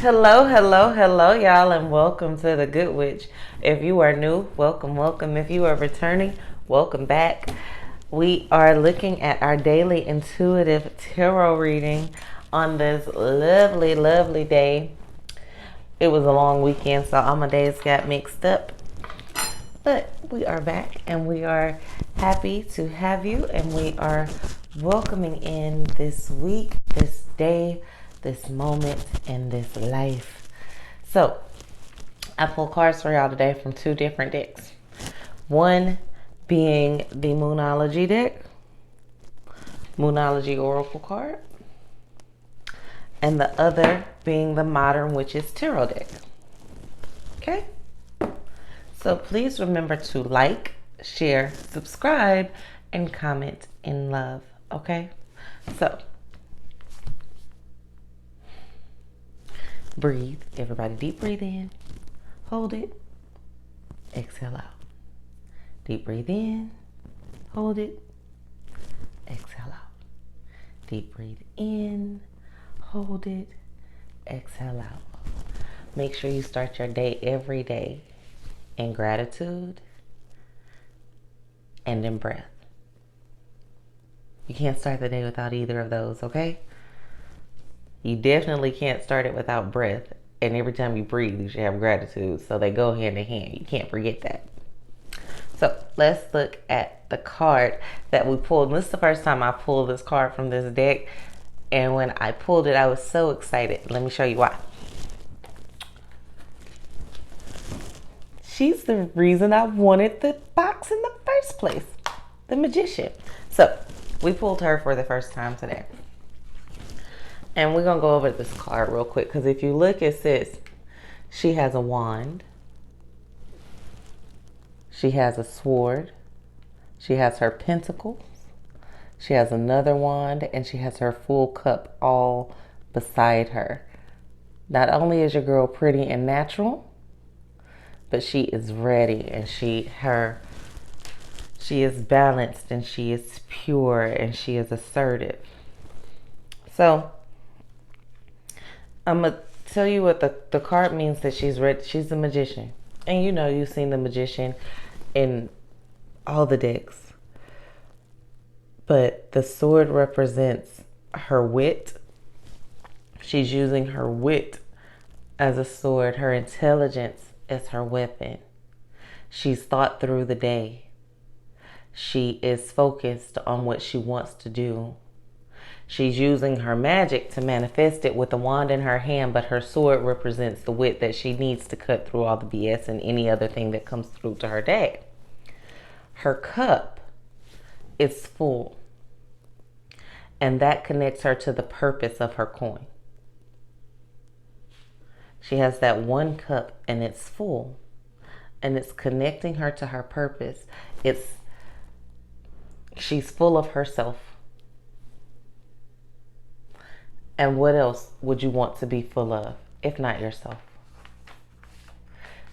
Hello, hello, hello, y'all, and welcome to the Good Witch. If you are new, welcome, welcome. If you are returning, welcome back. We are looking at our daily intuitive tarot reading on this lovely, lovely day. It was a long weekend, so all my days got mixed up. But we are back and we are happy to have you, and we are welcoming in this week, this day, this moment, and this life. So, I pulled cards for y'all today from two different decks. One being the Moonology deck, Moonology Oracle card, and the other being the Modern Witches Tarot deck. Okay? So please remember to like, share, subscribe, and comment in love. Okay? So, breathe. Everybody deep breathe in. Hold it. Exhale out. Deep breathe in. Hold it. Exhale out. Deep breathe in. Hold it. Exhale out. Make sure you start your day every day in gratitude and in breath. You can't start the day without either of those, okay? You definitely can't start it without breath. And every time you breathe, you should have gratitude. So they go hand in hand. You can't forget that. So let's look at the card that we pulled. This is the first time I pulled this card from this deck. And when I pulled it, I was so excited. Let me show you why. She's the reason I wanted the box in the first place. The Magician. So we pulled her for the first time today. And we're going to go over this card real quick. Because if you look, it says she has a wand. She has a sword. She has her pentacles. She has another wand. And she has her full cup all beside her. Not only is your girl pretty and natural, but she is ready, and she is balanced, and she is pure, and she is assertive. So I'm gonna tell you what the card means, that she's ready. She's a magician, and you know, you've seen the Magician in all the decks, but the sword represents her wit. She's using her wit as a sword. Her intelligence is her weapon. She's thought through the day. She is focused on what she wants to do. She's using her magic to manifest it with a wand in her hand, but her sword represents the wit that she needs to cut through all the BS and any other thing that comes through to her day. Her cup is full, and that connects her to the purpose of her coin. She has that one cup, and it's full, and it's connecting her to her purpose. She's full of herself. And what else would you want to be full of if not yourself?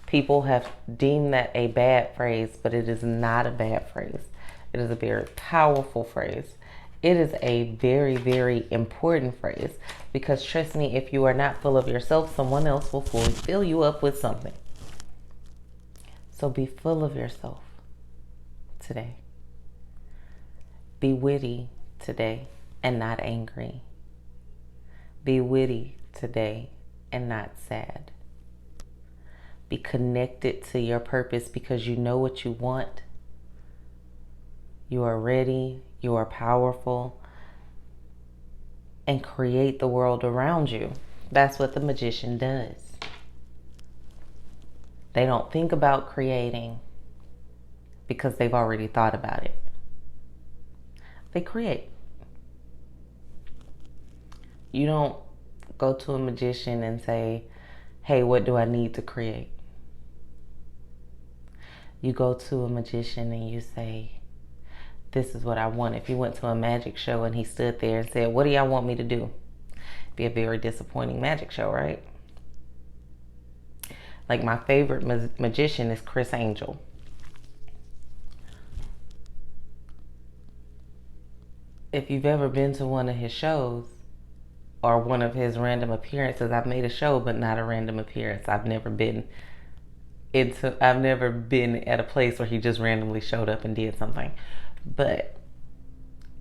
People have deemed that a bad phrase, but it is not a bad phrase. It is a very powerful phrase. It is a very, very important phrase, because trust me, if you are not full of yourself, someone else will fully fill you up with something. So be full of yourself today. Be witty today and not angry. Be witty today and not sad. Be connected to your purpose, because you know what you want. You are ready. You are powerful. And create the world around you. That's what the Magician does. They don't think about creating because they've already thought about it. They create. You don't go to a magician and say, hey, what do I need to create? You go to a magician and you say, this is what I want. If you went to a magic show and he stood there and said, what do y'all want me to do? It'd be a very disappointing magic show, right? Like, my favorite magician is Chris Angel. If you've ever been to one of his shows, or one of his random appearances. I've made a show, but not a random appearance. I've never been at a place where he just randomly showed up and did something. But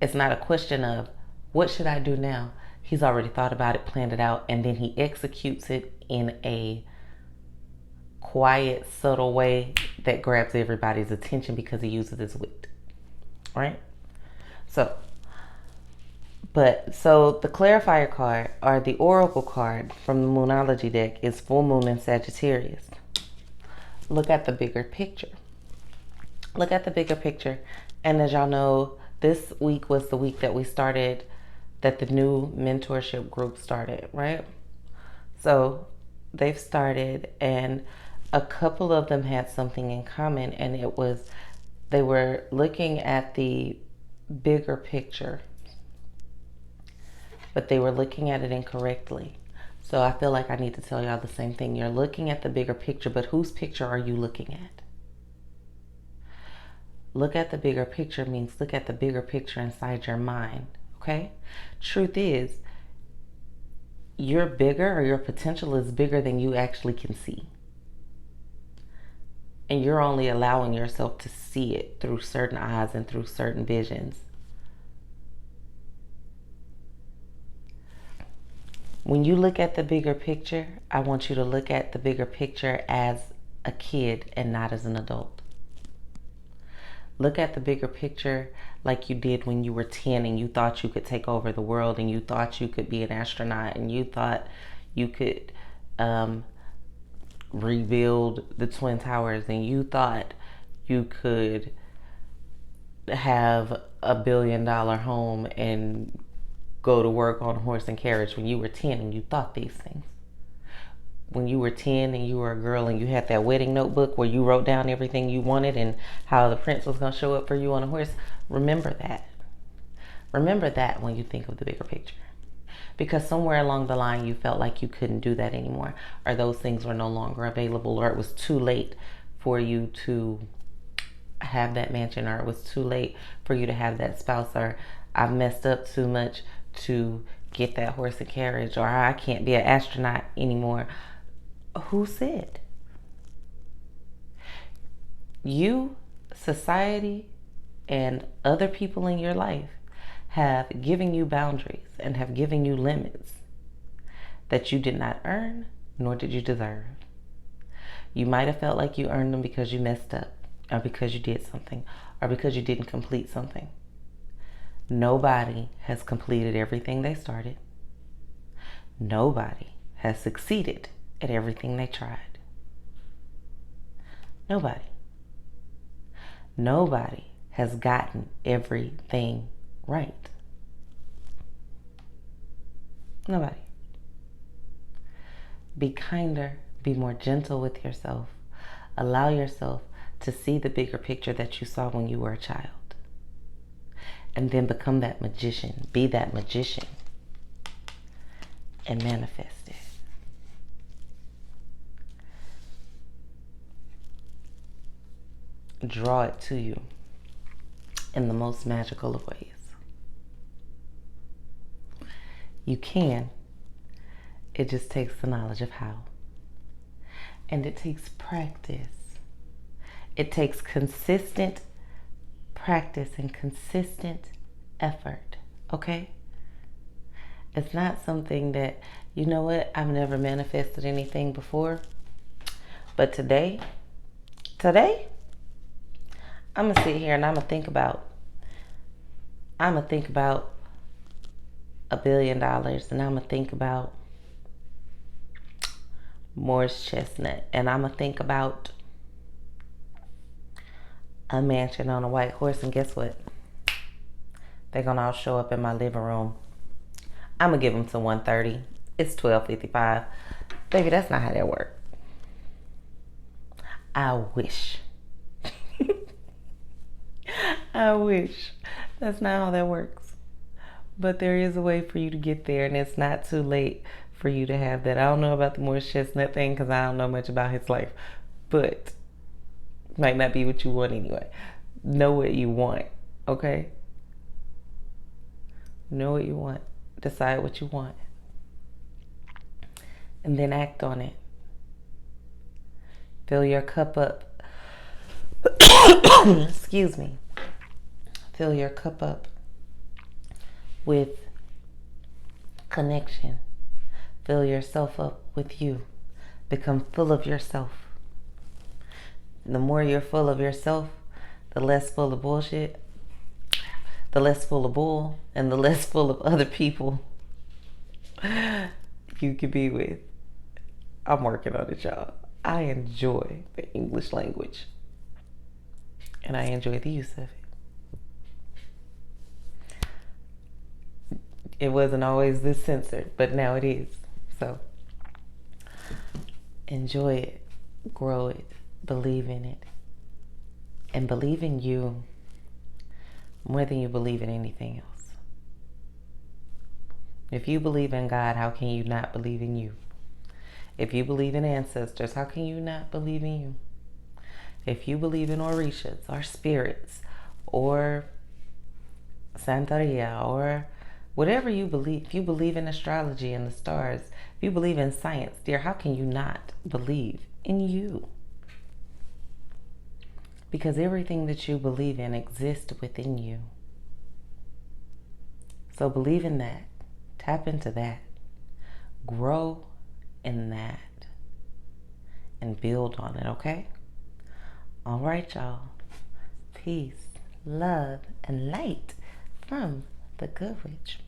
it's not a question of what should I do now. He's already thought about it, planned it out, and then he executes it in a quiet, subtle way that grabs everybody's attention because he uses his wit. Right? So the clarifier card, or the oracle card from the Moonology deck, is full moon in Sagittarius. Look at the bigger picture. Look at the bigger picture. And as y'all know, this week was the week that the new mentorship group started, right? So they've started, and a couple of them had something in common, and it was they were looking at the bigger picture, but they were looking at it incorrectly. So I feel like I need to tell y'all the same thing. You're looking at the bigger picture, but whose picture are you looking at? Look at the bigger picture means look at the bigger picture inside your mind, okay? Truth is, you're bigger, or your potential is bigger than you actually can see. And you're only allowing yourself to see it through certain eyes and through certain visions. When you look at the bigger picture, I want you to look at the bigger picture as a kid and not as an adult. Look at the bigger picture like you did when you were 10 and you thought you could take over the world, and you thought you could be an astronaut, and you thought you could rebuild the Twin Towers, and you thought you could have $1 billion home and go to work on a horse and carriage when you were 10 and you thought these things. When you were 10 and you were a girl and you had that wedding notebook where you wrote down everything you wanted and how the prince was going to show up for you on a horse, remember that. Remember that when you think of the bigger picture. Because somewhere along the line you felt like you couldn't do that anymore, or those things were no longer available, or it was too late for you to have that mansion, or it was too late for you to have that spouse, or I've messed up too much to get that horse and carriage, or I can't be an astronaut anymore. Who said? You, society, and other people in your life have given you boundaries and have given you limits that you did not earn, nor did you deserve. You might have felt like you earned them because you messed up, or because you did something, or because you didn't complete something. Nobody has completed everything they started. Nobody has succeeded at everything they tried. Nobody. Nobody has gotten everything right. Nobody. Be kinder, be more gentle with yourself. Allow yourself to see the bigger picture that you saw when you were a child. And then become that magician. Be that magician. And manifest it. Draw it to you in the most magical of ways. You can. It just takes the knowledge of how. And it takes practice. It takes consistent practice and consistent effort, okay? It's not something that, you know what, I've never manifested anything before, but today, I'm gonna sit here and I'm gonna think about $1 billion, and I'm gonna think about Morris Chestnut, and I'm gonna think about a mansion on a white horse, and guess what? They're gonna all show up in my living room. I'm gonna give them to 1:30. It's 12:55. Baby, that's not how that works. I wish. I wish. That's not how that works. But there is a way for you to get there, and it's not too late for you to have that. I don't know about the Morris Chestnut thing because I don't know much about his life, but might not be what you want anyway. Know what you want, okay? Know what you want. Decide what you want. and then act on it. Fill your cup up. Excuse me. Fill your cup up with connection. Fill yourself up with you. Become full of yourself. The more you're full of yourself, the less full of bullshit, the less full of bull, and the less full of other people you could be with. I'm working on it, y'all. I enjoy the English language, and I enjoy the use of it. It wasn't always this censored, but now it is. So enjoy it, grow it, believe in it, and believe in you more than you believe in anything else. If you believe in God, how can you not believe in you? If you believe in ancestors, how can you not believe in you? If you believe in orishas or spirits or Santeria or whatever you believe, if you believe in astrology and the stars, if you believe in science, dear, how can you not believe in you? Because everything that you believe in exists within you. So believe in that. Tap into that. Grow in that. And build on it, okay? All right, y'all. Peace, love, and light from the Good Witch.